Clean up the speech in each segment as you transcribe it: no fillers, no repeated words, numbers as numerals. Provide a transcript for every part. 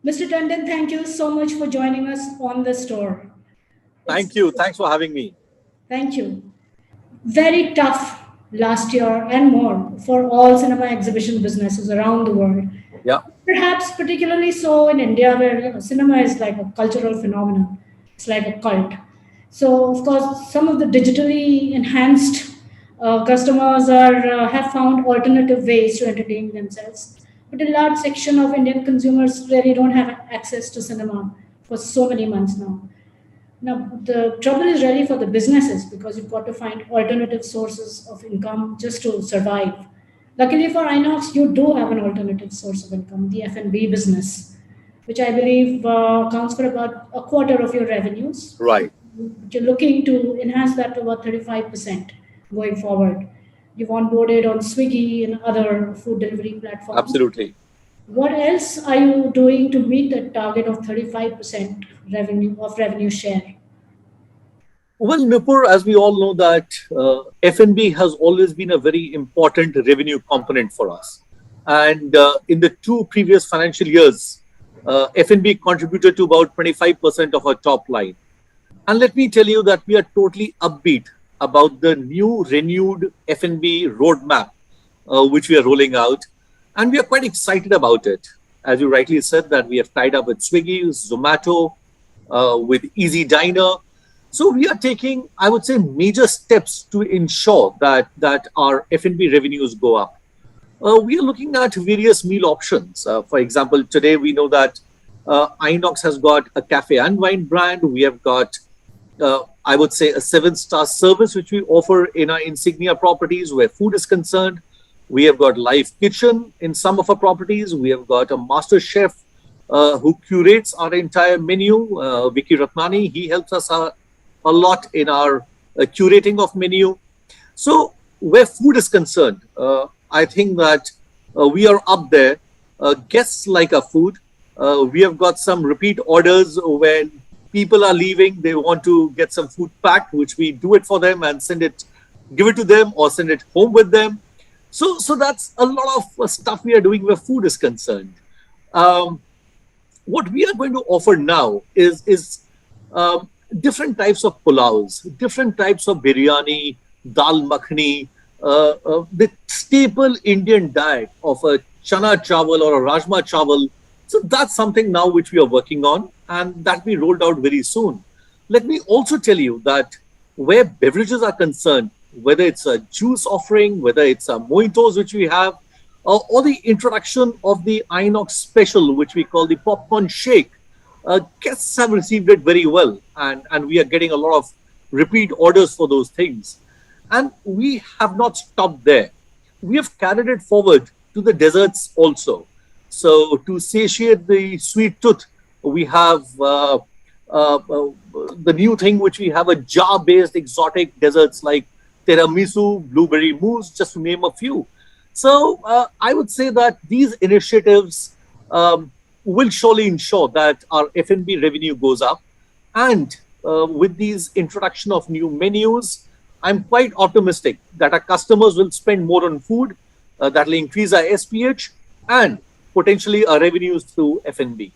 Mr. Tandon, thank you so much for joining us on the store. It's Thank you. Thanks for having me. Thank you. Very tough last year and more for all cinema exhibition businesses around the world. Yeah, Perhaps particularly so in India, where cinema is like a cultural phenomenon. It's like a cult. So, of course, some of the digitally enhanced customers have found alternative ways to entertain themselves. But a large section of Indian consumers really don't have access to cinema for so many months now. Now, the trouble is really for the businesses because you've got to find alternative sources of income just to survive. Luckily for Inox, you do have an alternative source of income, the F&B business, which I believe accounts for about a quarter of your revenues. right. You're looking to enhance that to about 35% going forward. You've onboarded on Swiggy and other food delivery platforms. Absolutely. What else are you doing to meet the target of 35% revenue share? Well, Nupur, as we all know that F&B has always been a very important revenue component for us. And in the two previous financial years, F&B contributed to about 25% of our top line. And let me tell you that we are totally upbeat about the new renewed F&B roadmap, which we are rolling out. And we are quite excited about it. As you rightly said, that we have tied up with Swiggy, Zomato, with Easy Diner. So we are taking, I would say, major steps to ensure that our F&B revenues go up. We are looking at various meal options. For example, today we know that Inox has got a cafe and wine brand. We have got, I would say, a 7-star service which we offer in our insignia properties where food is concerned. We have got live kitchen in some of our properties. We have got a master chef who curates our entire menu, Vicky Ratnani. He helps us a lot in our curating of menu. So where food is concerned, I think that we are up there. Guests like our food. We have got some repeat orders when people are leaving. They want to get some food packed, which we do it for them and give it to them or send it home with them. So that's a lot of stuff we are doing where food is concerned. What we are going to offer now is different types of pulaus, different types of biryani, dal makhani, the staple Indian diet of a chana chawal or a rajma chawal. So that's something now which we are working on and that we rolled out very soon. Let me also tell you that where beverages are concerned, whether it's a juice offering, whether it's a mojitos which we have, or the introduction of the Inox special, which we call the popcorn shake, guests have received it very well. And we are getting a lot of repeat orders for those things. And we have not stopped there. We have carried it forward to the desserts also. So to satiate the sweet tooth, we have the new thing which we have a jar-based exotic desserts like tiramisu, blueberry mousse, just to name a few. So I would say that these initiatives will surely ensure that our F&B revenue goes up. And with these introduction of new menus, I'm quite optimistic that our customers will spend more on food, that will increase our SPH and potentially our revenues through F&B.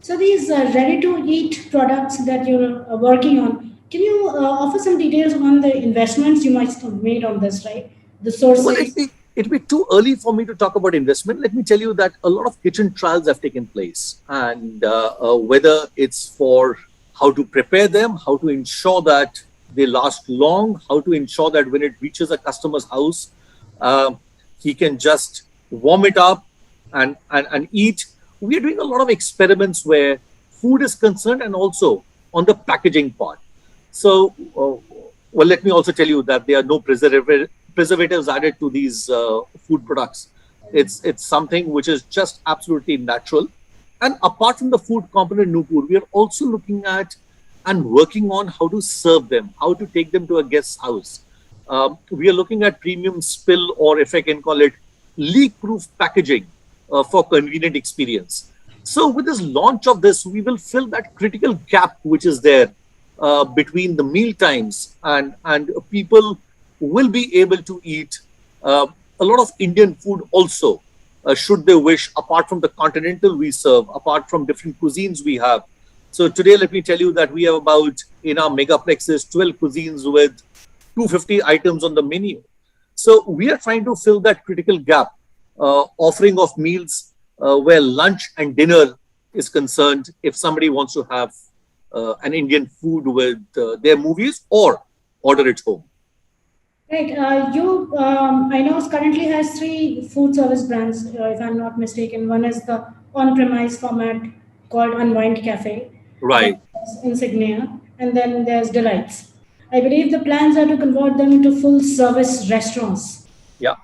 So these ready-to-eat products that you're working on, can you offer some details on the investments you might have made on this, right? The Well, sources. it'd be too early for me to talk about investment. Let me tell you that a lot of kitchen trials have taken place, and whether it's for how to prepare them, how to ensure that they last long, how to ensure that when it reaches a customer's house, he can just warm it up and eat. We are doing a lot of experiments where food is concerned and also on the packaging part. So, well, let me also tell you that there are no preservatives added to these food products. It's something which is just absolutely natural. And apart from the food component, Nupur, we are also looking at and working on how to serve them, how to take them to a guest's house. We are looking at premium spill, or if I can call it, leak-proof packaging for convenient experience. So with this launch of this, we will fill that critical gap which is there between the meal times, and people will be able to eat a lot of Indian food also, should they wish, apart from the continental we serve, apart from different cuisines we have. So today, let me tell you that we have about, in our megaplexes, 12 cuisines with 250 items on the menu. So we are trying to fill that critical gap, offering of meals where lunch and dinner is concerned, if somebody wants to have an Indian food with their movies or order it home. Right. I know currently has three food service brands, if I'm not mistaken. One is the on-premise format called Unwind Cafe, then Right. there's Insignia, and then there's Delights. I believe the plans are to convert them into full service restaurants. Yeah.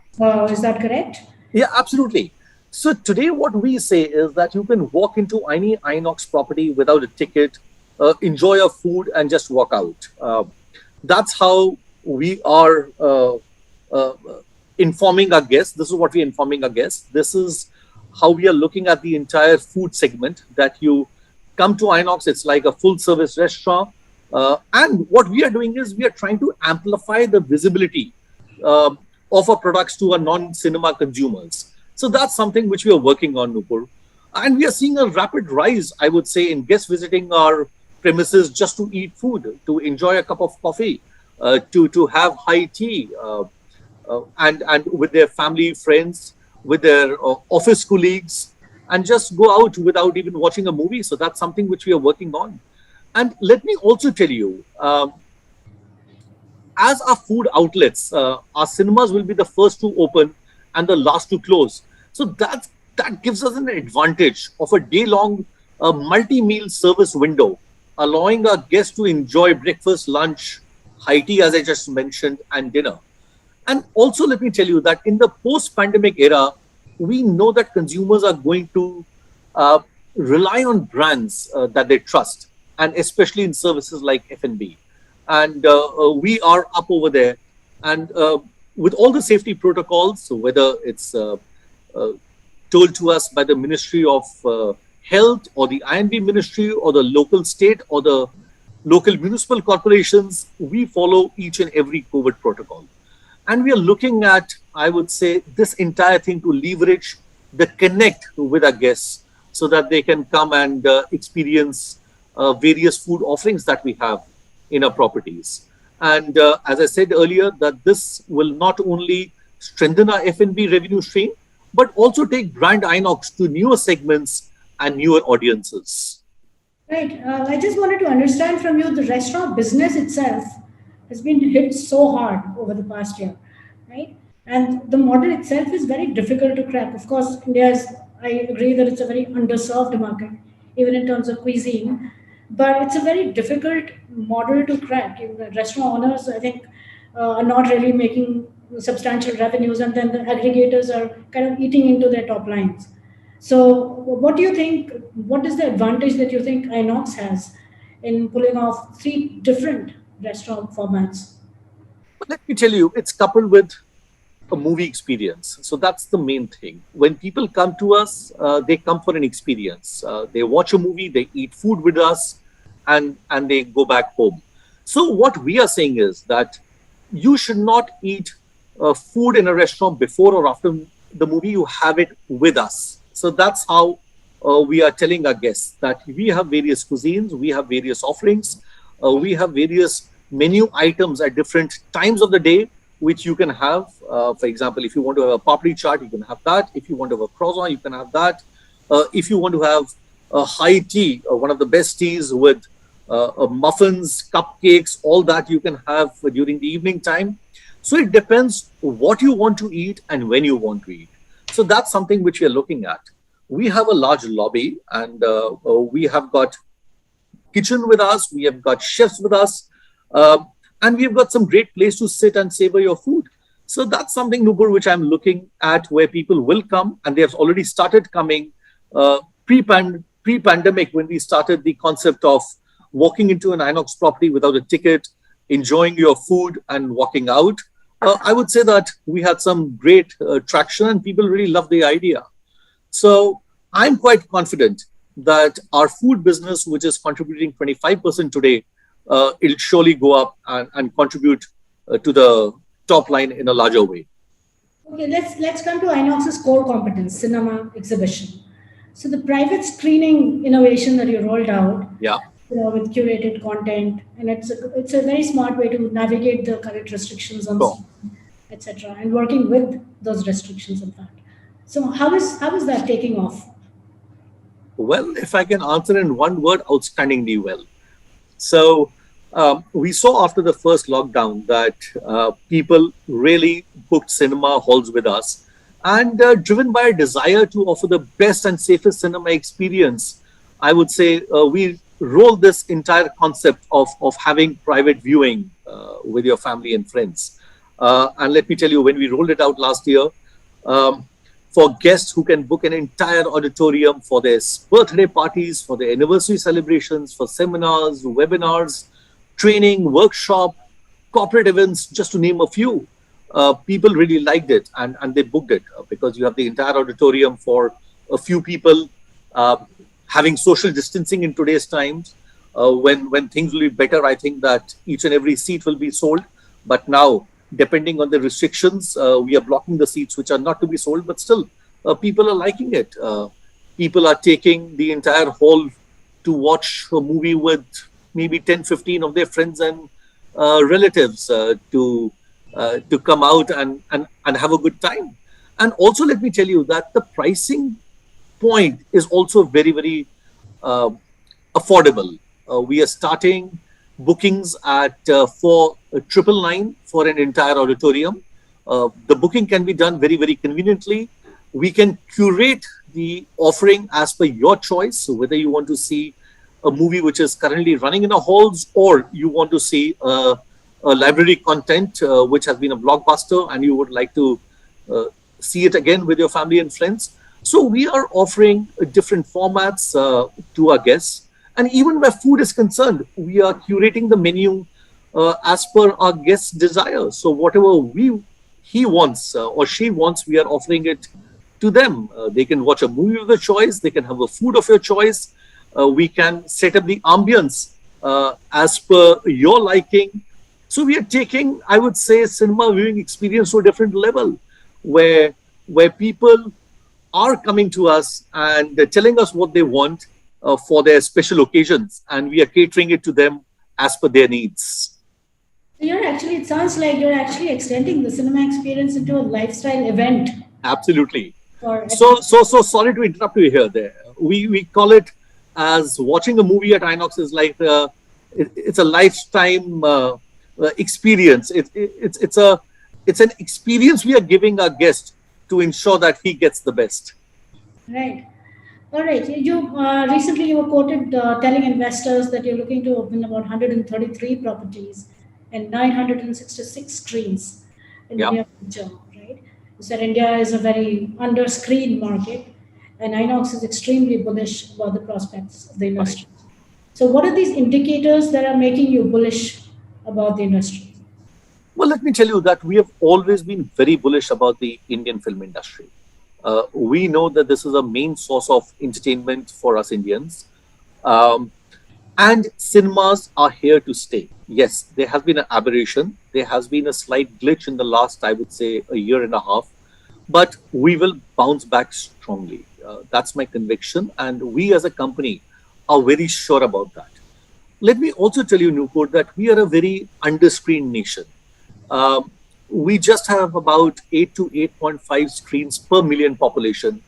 Is that correct? Yeah, absolutely. So today, what we say is that you can walk into any Inox property without a ticket, enjoy your food, and just walk out. That's how we are uh, informing our guests. This is what we're informing our guests. This is how we are looking at the entire food segment. That you come to Inox, it's like a full service restaurant. And what we are doing is we are trying to amplify the visibility uh, of our products to our non-cinema consumers. So that's something which we are working on, Nupur. And we are seeing a rapid rise, I would say, in guests visiting our premises just to eat food, to enjoy a cup of coffee, to have high tea, and with their family, friends, with their office colleagues, and just go out without even watching a movie. So that's something which we are working on. And let me also tell you, as our food outlets, our cinemas will be the first to open and the last to close. So that gives us an advantage of a day-long multi-meal service window, allowing our guests to enjoy breakfast, lunch, high tea, as I just mentioned, and dinner. And also, let me tell you that in the post-pandemic era, we know that consumers are going to uh, rely on brands that they trust, and especially in services like F&B. And we are up over there. And with all the safety protocols, so whether it's uh, told to us by the Ministry of Health or the INB Ministry or the local state or the local municipal corporations, we follow each and every COVID protocol. And we are looking at, I would say, this entire thing to leverage the connect with our guests so that they can come and experience various food offerings that we have in our properties. And as I said earlier, that this will not only strengthen our F&B revenue stream, but also take brand Inox to newer segments and newer audiences. Right. I just wanted to understand from you the restaurant business itself has been hit so hard over the past year, right? And the model itself is very difficult to crack. Of course, India is, I agree that it's a very underserved market, even in terms of cuisine, but it's a very difficult model to crack. Even the restaurant owners, I think, are not really making substantial revenues, and then the aggregators are kind of eating into their top lines. So, what do you think? What is the advantage that you think Inox has in pulling off three different restaurant formats? But let me tell you, it's coupled with a movie experience. So that's the main thing. When people come to us, they come for an experience. They watch a movie, they eat food with us, and they go back home. So what we are saying is that you should not eat food in a restaurant before or after the movie. You have it with us. So that's how we are telling our guests that we have various cuisines, we have various offerings, we have various menu items at different times of the day, which you can have. For example, if you want to have a papri chaat, you can have that. If you want to have a croissant, you can have that. If you want to have a high tea, one of the best teas with muffins, cupcakes, all that you can have during the evening time. So it depends what you want to eat and when you want to eat. So that's something which we are looking at. We have a large lobby, and we have got kitchen with us, we have got chefs with us, and we've got some great place to sit and savor your food. So that's something, Nupur, which I'm looking at, where people will come, and they have already started coming. Pre-pandemic, when we started the concept of walking into an Inox property without a ticket, enjoying your food and walking out, I would say that we had some great traction, and people really love the idea. So I'm quite confident that our food business, which is contributing 25% today, it'll surely go up and contribute to the top line in a larger way. Okay, let's come to Inox's core competence, cinema exhibition. So the private screening innovation that you rolled out, Yeah. with curated content, and it's a very smart way to navigate the current restrictions on So, screen, etc., and working with those restrictions. In fact, so how is that taking off? well, if I can answer in one word, outstandingly well. So we saw after the first lockdown that people really booked cinema halls with us, and driven by a desire to offer the best and safest cinema experience, I would say we rolled this entire concept of having private viewing with your family and friends. And let me tell you, when we rolled it out last year, um, for guests who can book an entire auditorium for their birthday parties, for their anniversary celebrations, for seminars, webinars, training, workshop, corporate events, just to name a few. People really liked it, and they booked it because you have the entire auditorium for a few people. Uh, Having social distancing in today's times, when things will be better, I think that each and every seat will be sold. But now, depending on the restrictions, we are blocking the seats which are not to be sold. But still, people are liking it. People are taking the entire hall to watch a movie with maybe 10, 15 of their friends and relatives to come out and have a good time. And also, let me tell you that the pricing point is also very, very uh, affordable. We are starting bookings at for 999 for an entire auditorium. The booking can be done very, very conveniently. We can curate the offering as per your choice. So whether you want to see a movie which is currently running in a halls, or you want to see a library content which has been a blockbuster and you would like to uh, see it again with your family and friends. So we are offering different formats to our guests. And even where food is concerned, we are curating the menu as per our guest's desire. So whatever he wants or she wants, we are offering it to them. They can watch a movie of their choice. They can have a food of your choice. We can set up the ambience as per your liking. So we are taking, I would say, cinema viewing experience to a different level, where people are coming to us and they're telling us what they want for their special occasions, and we are catering it to them as per their needs. So it sounds like you're actually extending the cinema experience into a lifestyle event Absolutely. for So sorry to interrupt you here. There, we call it as watching a movie at Inox is like it's a lifetime experience. It's an experience we are giving our guest to ensure that he gets the best. right. All right. You recently you were quoted telling investors that you're looking to open about 133 properties and 966 screens in the Yeah. near future, right? You said India is a very under-screened market, and Inox is extremely bullish about the prospects of the Right. industry. So, what are these indicators that are making you bullish about the industry? Well, let me tell you that we have always been very bullish about the Indian film industry. We know that this is a main source of entertainment for us Indians. Um, and cinemas are here to stay. Yes, there has been an aberration. There has been a slight glitch in the last, I would say, a year and a half, but we will bounce back strongly. That's my conviction. And we as a company are very sure about that. Let me also tell you, Newport, that we are a very underscreened nation. Um, we just have about 8 to 8.5 screens per million population.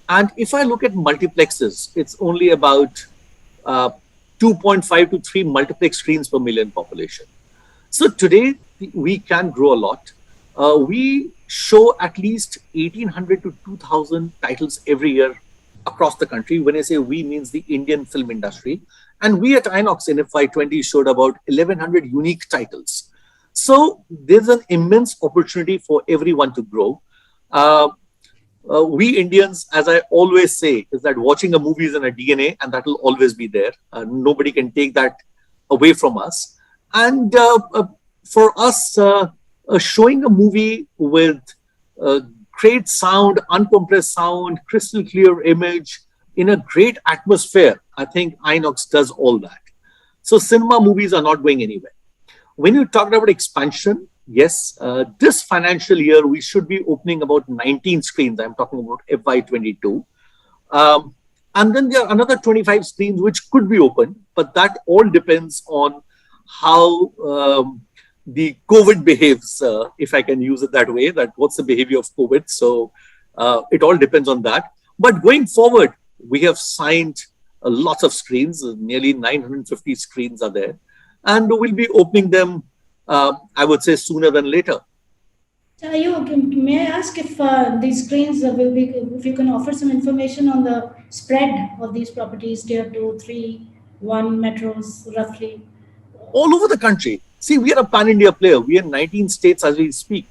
And if I look at multiplexes, it's only about uh, 2.5 to 3 multiplex screens per million population. So today we can grow a lot. We show at least 1,800 to 2,000 titles every year across the country. When I say we, means the Indian film industry. And we at Inox in FY20 showed about 1,100 unique titles. So there's an immense opportunity for everyone to grow. Uh, we Indians, as I always say, is that watching a movie is in our DNA, and that will always be there. Nobody can take that away from us. And for us, showing a movie with uh, great sound, uncompressed sound, crystal clear image, in a great atmosphere, I think Inox does all that. So cinema movies are not going anywhere. When you talked about expansion, Yes, this financial year we should be opening about 19 screens. I'm talking about FY22. Um, and then there are another 25 screens which could be open, but that all depends on how the COVID behaves, if I can use it that way, that what's the behavior of COVID. So it all depends on that. But going forward, we have signed lots of screens, nearly 950 screens are there, and we'll be opening them, I would say, sooner than later. So may I ask if these screens will be, if you can offer some information on the spread of these properties, tier 2, 3, 1 metros, roughly? All over the country. See, we are a pan-India player. We are in 19 states as we speak.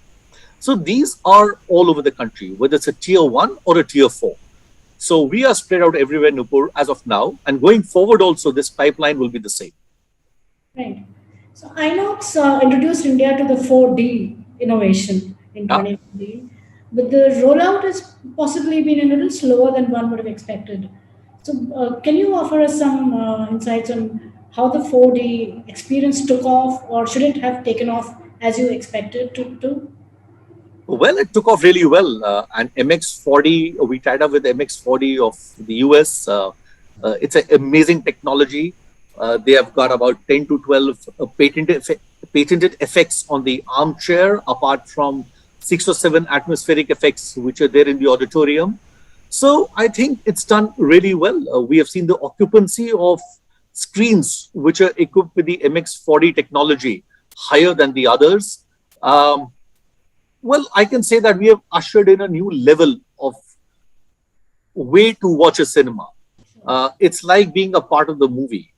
So these are all over the country, whether it's a tier 1 or a tier 4. So we are spread out everywhere, Nupur, as of now. And going forward also, this pipeline will be the same. Right. So Inox introduced India to the 4D innovation in 2020, but the rollout has possibly been a little slower than one would have expected. So can you offer us some insights on how the 4D experience took off, or should it have taken off as you expected to? Well, it took off really well. And MX40, we tied up with MX40 of the US. It's an amazing technology. They have got about 10 to 12 patented effects on the armchair, apart from 6 or 7 atmospheric effects which are there in the auditorium. So I think it's done really well. We have seen the occupancy of screens which are equipped with the MX40 technology higher than the others. Well, I can say that we have ushered in a new level of way to watch a cinema. It's like being a part of the movie.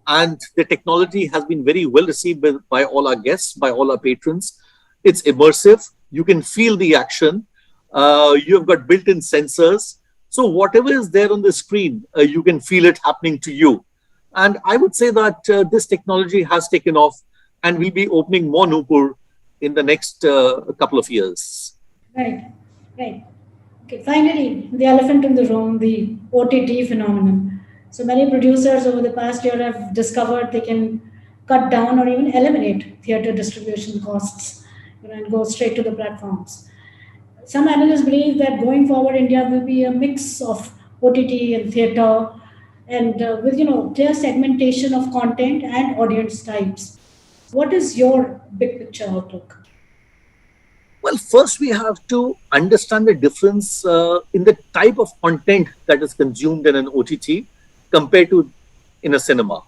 And the technology has been very well received by all our guests, by all our patrons. It's immersive. You can feel the action. You've got built-in sensors. So whatever is there on the screen, you can feel it happening to you. And I would say that this technology has taken off and will be opening more, Nupur, in the next couple of years. Right, right. Okay, finally, the elephant in the room, the OTT phenomenon. So many producers over the past year have discovered they can cut down or even eliminate theater distribution costs, and go straight to the platforms. Some analysts believe that going forward, India will be a mix of OTT and theater, and with clear segmentation of content and audience types. What is your big picture outlook? Well, first we have to understand the difference in the type of content that is consumed in an OTT compared to in a cinema.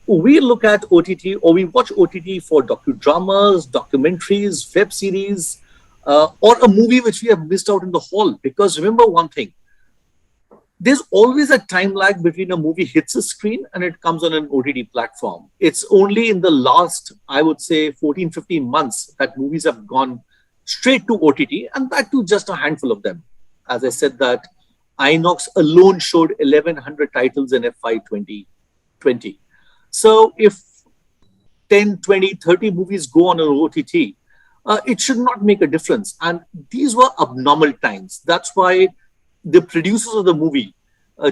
We look at OTT, or we watch OTT for docudramas, documentaries, web series, or a movie which we have missed out in the hall. Because remember one thing, there's always a time lag between a movie hits a screen and it comes on an OTT platform. It's only in the last, I would say, 14, 15 months that movies have gone straight to OTT, and that too just a handful of them. As I said, that Inox alone showed 1,100 titles in FY 2020. So if 10, 20, 30 movies go on an OTT, it should not make a difference. And these were abnormal times. That's why the producers of the movie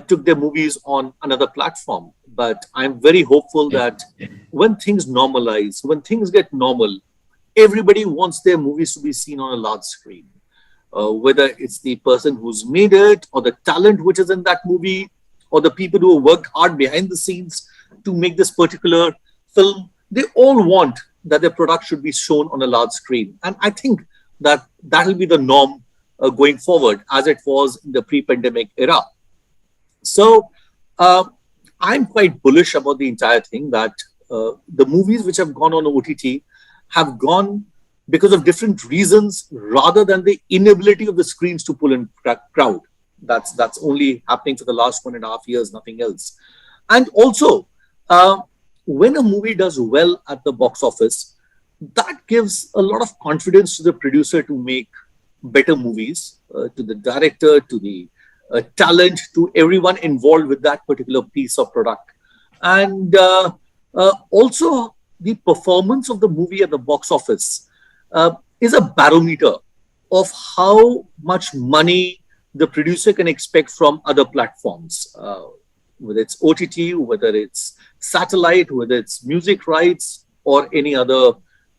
took their movies on another platform. But I'm very hopeful that when things normalize, when things get normal, everybody wants their movies to be seen on a large screen. Whether it's the person who's made it, or the talent which is in that movie, or the people who have worked hard behind the scenes to make this particular film, they all want that their product should be shown on a large screen. And I think that that will be the norm going forward, as it was in the pre-pandemic era. So I'm quite bullish about the entire thing, that the movies which have gone on OTT have gone because of different reasons rather than the inability of the screens to pull in crowd. That's only happening for the last 1.5 years, nothing else. And also, when a movie does well at the box office, that gives a lot of confidence to the producer to make better movies, to the director, to the talent, to everyone involved with that particular piece of product. And also, the performance of the movie at the box office is a barometer of how much money the producer can expect from other platforms, whether it's OTT, whether it's satellite, whether it's music rights, or any other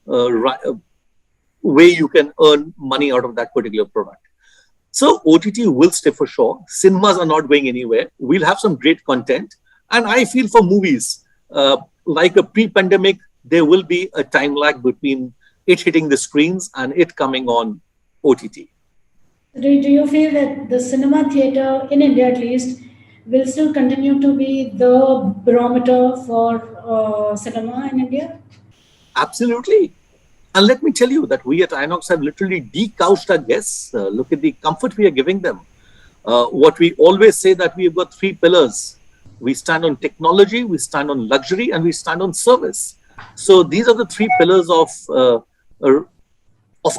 way you can earn money out of that particular product. So OTT will stay for sure. Cinemas are not going anywhere. We'll have some great content. And I feel for movies, like a pre-pandemic, there will be a time lag between it hitting the screens and it coming on OTT. Do you feel that the cinema theater in India, at least, will still continue to be the barometer for cinema in India? Absolutely. And let me tell you that we at Inox have literally decouched our guests. Look at the comfort we are giving them. What we always say that we've got three pillars. We stand on technology, we stand on luxury, and we stand on service. So these are the three pillars of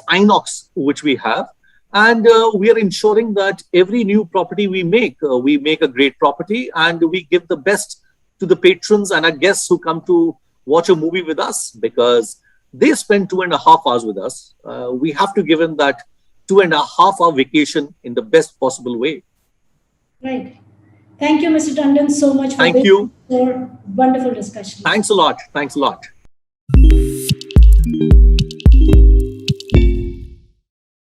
Inox which we have. And we are ensuring that every new property we make a great property, and we give the best to the patrons and our guests who come to watch a movie with us, because they spend 2.5 hours with us. We have to give them that 2.5 hour vacation in the best possible way. Right. Thank you, Mr. Tandon, so much for Thank this you. wonderful discussion. Thanks a lot. Thanks a lot.